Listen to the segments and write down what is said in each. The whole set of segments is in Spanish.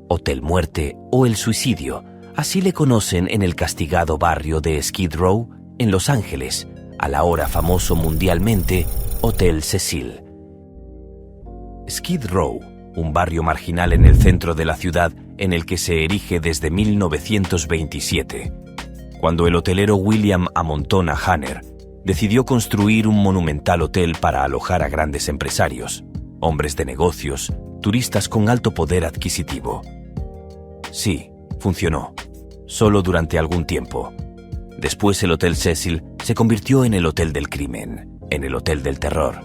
Hotel Muerte o el Suicidio, así le conocen en el castigado barrio de Skid Row, en Los Ángeles, al ahora famoso mundialmente Hotel Cecil. Skid Row, un barrio marginal en el centro de la ciudad en el que se erige desde 1927, cuando el hotelero William Amontona Hanner decidió construir un monumental hotel para alojar a grandes empresarios, hombres de negocios, turistas con alto poder adquisitivo. Sí, funcionó, solo durante algún tiempo. Después el Hotel Cecil se convirtió en el Hotel del Crimen, en el Hotel del Terror.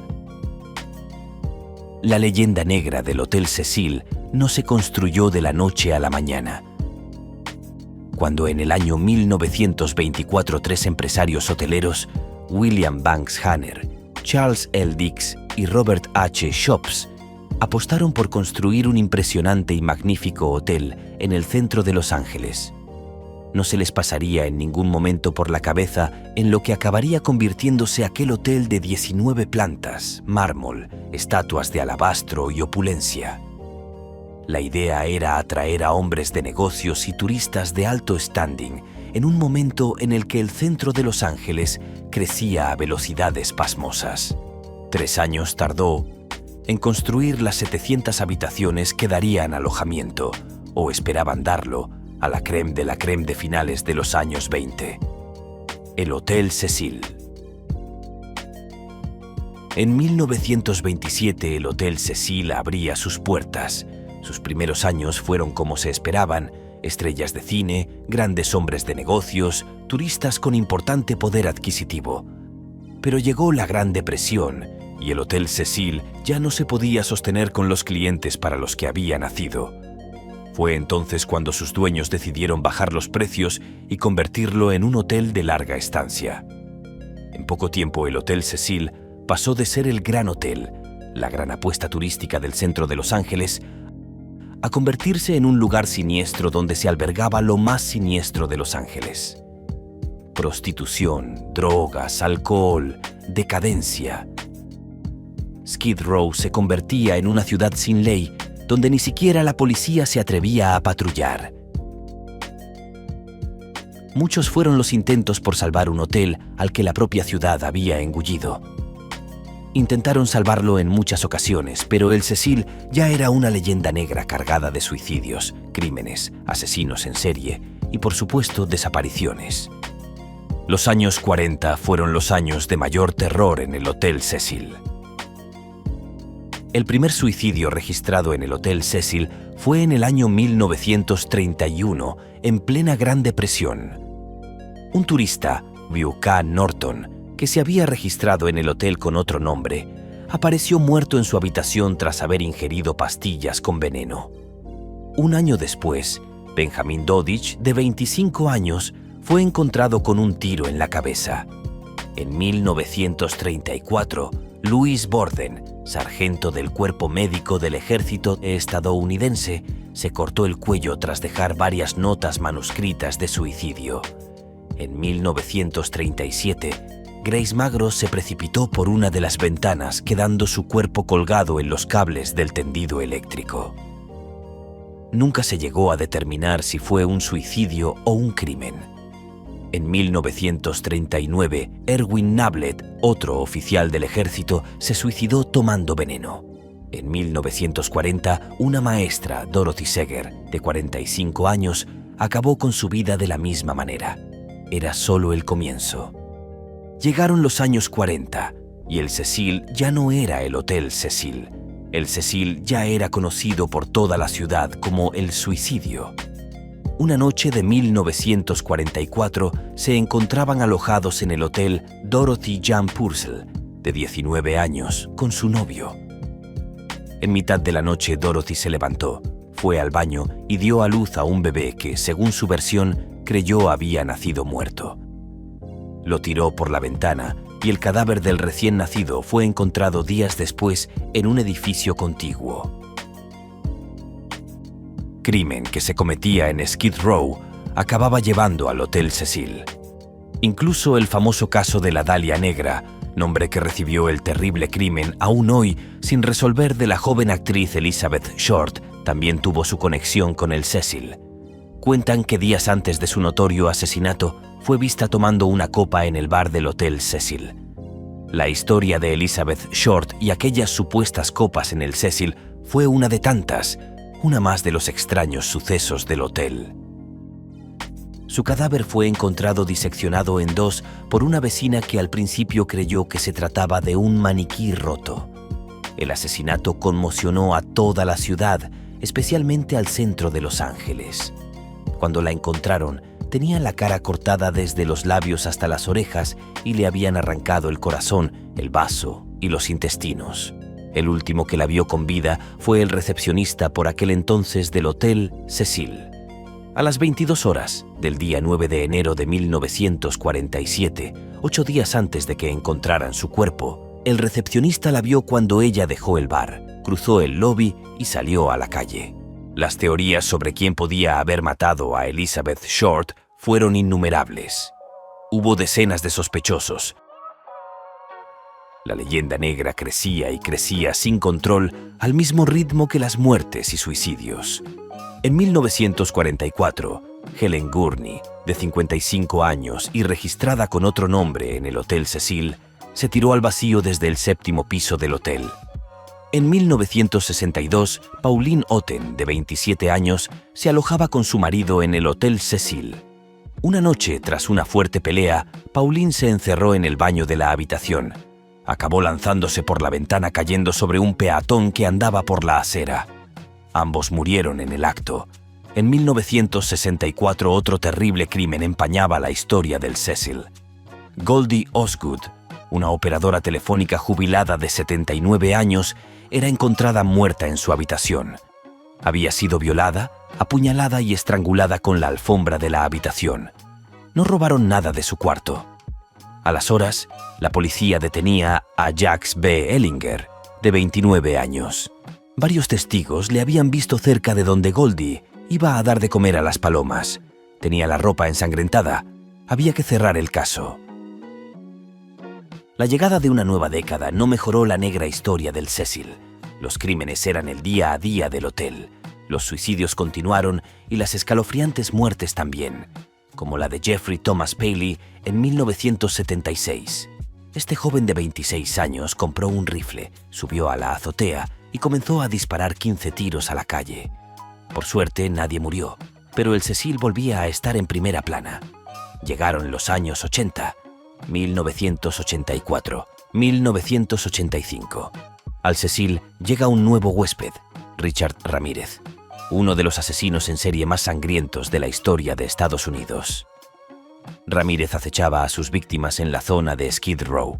La leyenda negra del Hotel Cecil no se construyó de la noche a la mañana. Cuando en el año 1924 tres empresarios hoteleros, William Banks Hanner, Charles L. Dix y Robert H. Shops, apostaron por construir un impresionante y magnífico hotel en el centro de Los Ángeles. No se les pasaría en ningún momento por la cabeza en lo que acabaría convirtiéndose aquel hotel de 19 plantas, mármol, estatuas de alabastro y opulencia. La idea era atraer a hombres de negocios y turistas de alto standing en un momento en el que el centro de Los Ángeles crecía a velocidades pasmosas. 3 años tardó en construir las 700 habitaciones que darían alojamiento, o esperaban darlo, a la crème de la crème de finales de los años 20. El Hotel Cecil. En 1927 el Hotel Cecil abría sus puertas. Sus primeros años fueron como se esperaban: estrellas de cine, grandes hombres de negocios, turistas con importante poder adquisitivo. Pero llegó la Gran Depresión y el Hotel Cecil ya no se podía sostener con los clientes para los que había nacido. Fue entonces cuando sus dueños decidieron bajar los precios y convertirlo en un hotel de larga estancia. En poco tiempo el Hotel Cecil pasó de ser el gran hotel, la gran apuesta turística del centro de Los Ángeles, a convertirse en un lugar siniestro donde se albergaba lo más siniestro de Los Ángeles. Prostitución, drogas, alcohol, decadencia. Skid Row se convertía en una ciudad sin ley, donde ni siquiera la policía se atrevía a patrullar. Muchos fueron los intentos por salvar un hotel al que la propia ciudad había engullido. Intentaron salvarlo en muchas ocasiones, pero el Cecil ya era una leyenda negra cargada de suicidios, crímenes, asesinos en serie y, por supuesto, desapariciones. Los años 40 fueron los años de mayor terror en el Hotel Cecil. El primer suicidio registrado en el Hotel Cecil fue en el año 1931, en plena Gran Depresión. Un turista, Buchanan Norton, que se había registrado en el hotel con otro nombre, apareció muerto en su habitación tras haber ingerido pastillas con veneno. Un año después, Benjamin Dodich, de 25 años, fue encontrado con un tiro en la cabeza. En 1934, Louis Borden, sargento del Cuerpo Médico del Ejército estadounidense, se cortó el cuello tras dejar varias notas manuscritas de suicidio. En 1937, Grace Magro se precipitó por una de las ventanas, quedando su cuerpo colgado en los cables del tendido eléctrico. Nunca se llegó a determinar si fue un suicidio o un crimen. En 1939, Erwin Nablet, otro oficial del ejército, se suicidó tomando veneno. En 1940, una maestra, Dorothy Seger, de 45 años, acabó con su vida de la misma manera. Era solo el comienzo. Llegaron los años 40 y el Cecil ya no era el Hotel Cecil. El Cecil ya era conocido por toda la ciudad como el Suicidio. Una noche de 1944 se encontraban alojados en el hotel Dorothy Jan Purcell, de 19 años, con su novio. En mitad de la noche Dorothy se levantó, fue al baño y dio a luz a un bebé que, según su versión, creyó había nacido muerto. Lo tiró por la ventana y el cadáver del recién nacido fue encontrado días después en un edificio contiguo. Crimen que se cometía en Skid Row acababa llevando al Hotel Cecil. Incluso el famoso caso de la Dalia Negra, nombre que recibió el terrible crimen aún hoy sin resolver de la joven actriz Elizabeth Short, también tuvo su conexión con el Cecil. Cuentan que días antes de su notorio asesinato fue vista tomando una copa en el bar del Hotel Cecil. La historia de Elizabeth Short y aquellas supuestas copas en el Cecil fue una de tantas, una más de los extraños sucesos del hotel. Su cadáver fue encontrado diseccionado en dos por una vecina que al principio creyó que se trataba de un maniquí roto. El asesinato conmocionó a toda la ciudad, especialmente al centro de Los Ángeles. Cuando la encontraron, tenía la cara cortada desde los labios hasta las orejas y le habían arrancado el corazón, el vaso y los intestinos. El último que la vio con vida fue el recepcionista por aquel entonces del Hotel Cecil. A las 22 horas del día 9 de enero de 1947, 8 días antes de que encontraran su cuerpo, el recepcionista la vio cuando ella dejó el bar, cruzó el lobby y salió a la calle. Las teorías sobre quién podía haber matado a Elizabeth Short fueron innumerables. Hubo decenas de sospechosos. La leyenda negra crecía y crecía sin control al mismo ritmo que las muertes y suicidios. En 1944, Helen Gurney, de 55 años y registrada con otro nombre en el Hotel Cecil, se tiró al vacío desde el 7º piso del hotel. En 1962, Pauline Otten, de 27 años, se alojaba con su marido en el Hotel Cecil. Una noche, tras una fuerte pelea, Pauline se encerró en el baño de la habitación. Acabó lanzándose por la ventana cayendo sobre un peatón que andaba por la acera. Ambos murieron en el acto. En 1964 otro terrible crimen empañaba la historia del Cecil. Goldie Osgood, una operadora telefónica jubilada de 79 años, era encontrada muerta en su habitación. Había sido violada, apuñalada y estrangulada con la alfombra de la habitación. No robaron nada de su cuarto. A las horas, la policía detenía a Jacques B. Ellinger, de 29 años. Varios testigos le habían visto cerca de donde Goldie iba a dar de comer a las palomas. Tenía la ropa ensangrentada. Había que cerrar el caso. La llegada de una nueva década no mejoró la negra historia del Cecil. Los crímenes eran el día a día del hotel. Los suicidios continuaron y las escalofriantes muertes también, como la de Jeffrey Thomas Paley en 1976. Este joven de 26 años compró un rifle, subió a la azotea y comenzó a disparar 15 tiros a la calle. Por suerte, nadie murió, pero el Cecil volvía a estar en primera plana. Llegaron los años 80, 1984, 1985. Al Cecil llega un nuevo huésped, Richard Ramírez, uno de los asesinos en serie más sangrientos de la historia de Estados Unidos. Ramírez acechaba a sus víctimas en la zona de Skid Row.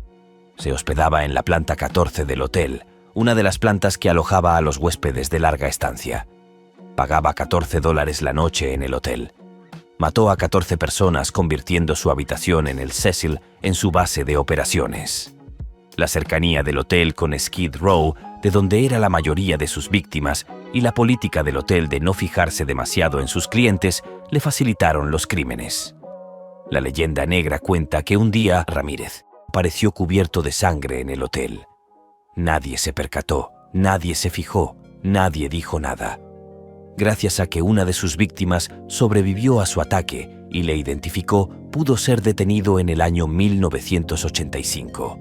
Se hospedaba en la planta 14 del hotel, una de las plantas que alojaba a los huéspedes de larga estancia. Pagaba $14 la noche en el hotel. Mató a 14 personas convirtiendo su habitación en el Cecil en su base de operaciones. La cercanía del hotel con Skid Row, de donde era la mayoría de sus víctimas, y la política del hotel de no fijarse demasiado en sus clientes le facilitaron los crímenes. La leyenda negra cuenta que un día Ramírez apareció cubierto de sangre en el hotel. Nadie se percató, nadie se fijó, nadie dijo nada. Gracias a que una de sus víctimas sobrevivió a su ataque y le identificó, pudo ser detenido en el año 1985.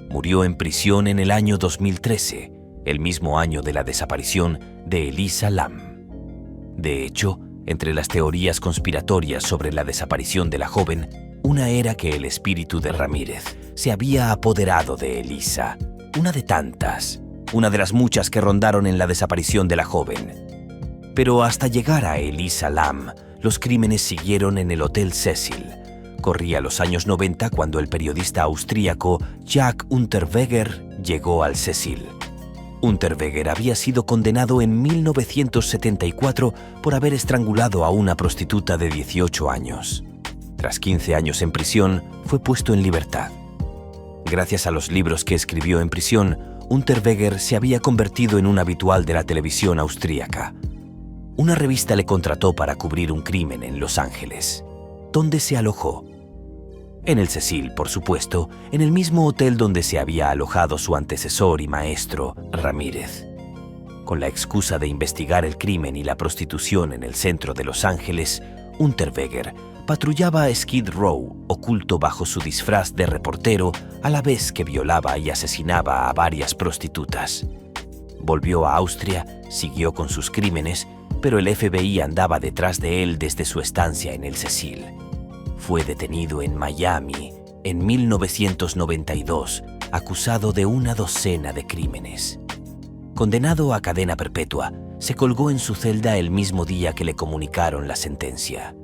Murió en prisión en el año 2013, el mismo año de la desaparición de Elisa Lam. De hecho, entre las teorías conspiratorias sobre la desaparición de la joven, una era que el espíritu de Ramírez se había apoderado de Elisa, una de tantas, una de las muchas que rondaron en la desaparición de la joven. Pero hasta llegar a Elisa Lam, los crímenes siguieron en el Hotel Cecil. Corría los años 90 cuando el periodista austríaco Jack Unterweger llegó al Cecil. Unterweger había sido condenado en 1974 por haber estrangulado a una prostituta de 18 años. Tras 15 años en prisión, fue puesto en libertad. Gracias a los libros que escribió en prisión, Unterweger se había convertido en un habitual de la televisión austríaca. Una revista le contrató para cubrir un crimen en Los Ángeles. ¿Dónde se alojó? En el Cecil, por supuesto, en el mismo hotel donde se había alojado su antecesor y maestro, Ramírez. Con la excusa de investigar el crimen y la prostitución en el centro de Los Ángeles, Unterweger patrullaba Skid Row, oculto bajo su disfraz de reportero, a la vez que violaba y asesinaba a varias prostitutas. Volvió a Austria, siguió con sus crímenes, pero el FBI andaba detrás de él desde su estancia en el Cecil. Fue detenido en Miami en 1992, acusado de una docena de crímenes. Condenado a cadena perpetua, se colgó en su celda el mismo día que le comunicaron la sentencia.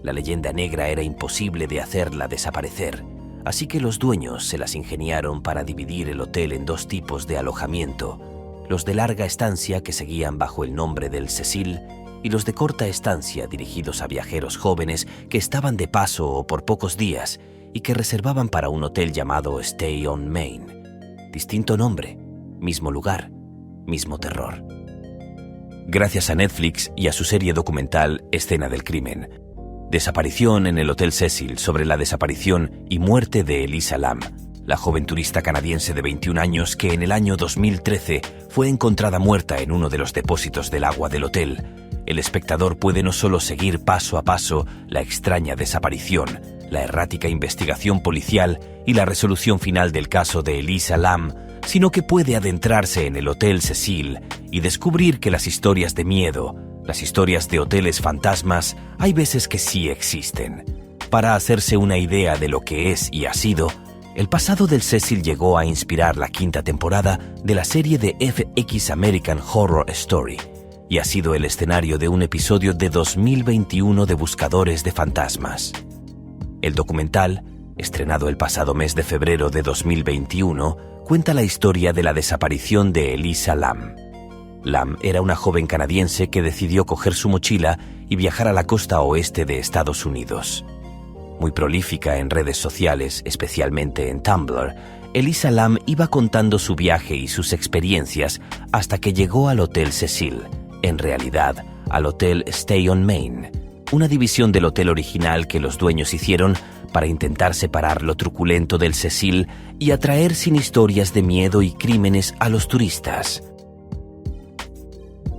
La leyenda negra era imposible de hacerla desaparecer, así que los dueños se las ingeniaron para dividir el hotel en dos tipos de alojamiento: los de larga estancia, que seguían bajo el nombre del Cecil, y los de corta estancia, dirigidos a viajeros jóvenes que estaban de paso o por pocos días y que reservaban para un hotel llamado Stay on Main. Distinto nombre, mismo lugar, mismo terror. Gracias a Netflix y a su serie documental Escena del Crimen, Desaparición en el Hotel Cecil, sobre la desaparición y muerte de Elisa Lam, la joven turista canadiense de 21 años que en el año 2013 fue encontrada muerta en uno de los depósitos del agua del hotel, el espectador puede no solo seguir paso a paso la extraña desaparición, la errática investigación policial y la resolución final del caso de Elisa Lam, sino que puede adentrarse en el Hotel Cecil y descubrir que las historias de miedo, las historias de hoteles fantasmas, hay veces que sí existen. Para hacerse una idea de lo que es y ha sido, el pasado del Cecil llegó a inspirar la quinta temporada de la serie de FX American Horror Story y ha sido el escenario de un episodio de 2021 de Buscadores de Fantasmas. El documental, estrenado el pasado mes de febrero de 2021, cuenta la historia de la desaparición de Elisa Lam. Lam era una joven canadiense que decidió coger su mochila y viajar a la costa oeste de Estados Unidos. Muy prolífica en redes sociales, especialmente en Tumblr, Elisa Lam iba contando su viaje y sus experiencias hasta que llegó al Hotel Cecil, en realidad al Hotel Stay on Main, una división del hotel original que los dueños hicieron para intentar separar lo truculento del Cecil y atraer sin historias de miedo y crímenes a los turistas.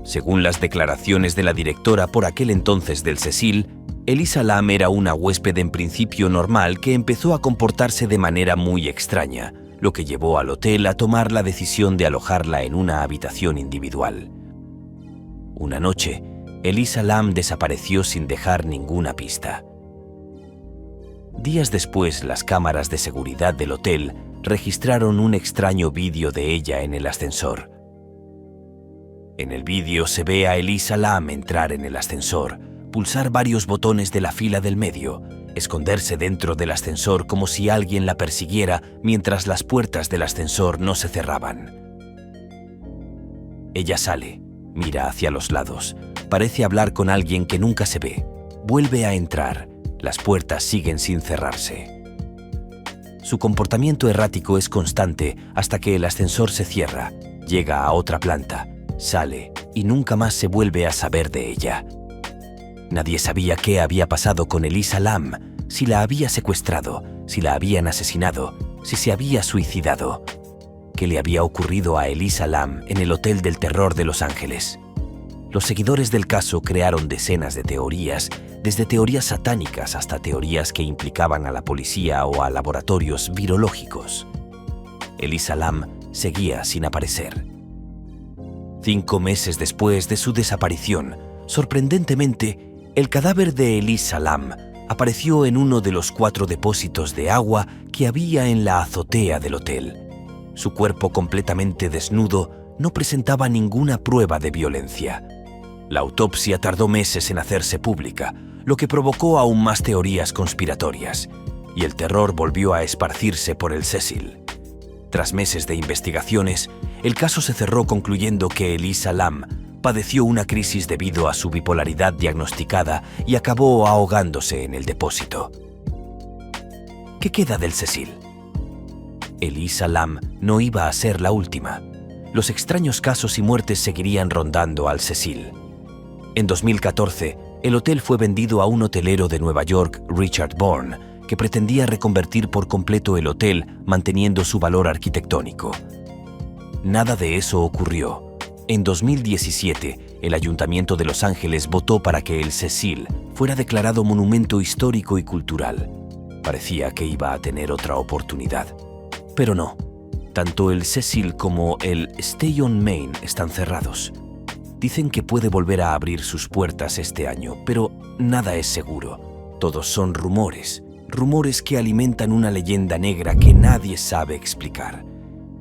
Según las declaraciones de la directora por aquel entonces del Cecil, Elisa Lam era una huésped en principio normal que empezó a comportarse de manera muy extraña, lo que llevó al hotel a tomar la decisión de alojarla en una habitación individual. Una noche, Elisa Lam desapareció sin dejar ninguna pista. Días después, las cámaras de seguridad del hotel registraron un extraño vídeo de ella en el ascensor. En el vídeo se ve a Elisa Lam entrar en el ascensor, pulsar varios botones de la fila del medio, esconderse dentro del ascensor como si alguien la persiguiera mientras las puertas del ascensor no se cerraban. Ella sale, mira hacia los lados, parece hablar con alguien que nunca se ve, vuelve a entrar, las puertas siguen sin cerrarse. Su comportamiento errático es constante hasta que el ascensor se cierra, llega a otra planta, sale y nunca más se vuelve a saber de ella. Nadie sabía qué había pasado con Elisa Lam, si la había secuestrado, si la habían asesinado, si se había suicidado. ¿Qué le había ocurrido a Elisa Lam en el Hotel del Terror de Los Ángeles? Los seguidores del caso crearon decenas de teorías, desde teorías satánicas hasta teorías que implicaban a la policía o a laboratorios virológicos. Elisa Lam seguía sin aparecer. 5 meses después de su desaparición, sorprendentemente, el cadáver de Elisa Lam apareció en uno de los 4 depósitos de agua que había en la azotea del hotel. Su cuerpo completamente desnudo no presentaba ninguna prueba de violencia. La autopsia tardó meses en hacerse pública, lo que provocó aún más teorías conspiratorias, y el terror volvió a esparcirse por el Cecil. Tras meses de investigaciones, el caso se cerró concluyendo que Elisa Lam padeció una crisis debido a su bipolaridad diagnosticada y acabó ahogándose en el depósito. ¿Qué queda del Cecil? Elisa Lam no iba a ser la última. Los extraños casos y muertes seguirían rondando al Cecil. En 2014, el hotel fue vendido a un hotelero de Nueva York, Richard Bourne, que pretendía reconvertir por completo el hotel manteniendo su valor arquitectónico. Nada de eso ocurrió. En 2017, el Ayuntamiento de Los Ángeles votó para que el Cecil fuera declarado Monumento Histórico y Cultural. Parecía que iba a tener otra oportunidad. Pero no. Tanto el Cecil como el Stay on Main están cerrados. Dicen que puede volver a abrir sus puertas este año, pero nada es seguro. Todos son rumores. Rumores que alimentan una leyenda negra que nadie sabe explicar.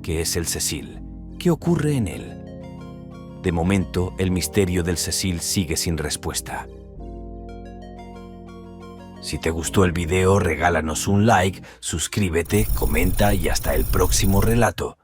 ¿Qué es el Cecil? ¿Qué ocurre en él? De momento, el misterio del Cecil sigue sin respuesta. Si te gustó el video, regálanos un like, suscríbete, comenta y hasta el próximo relato.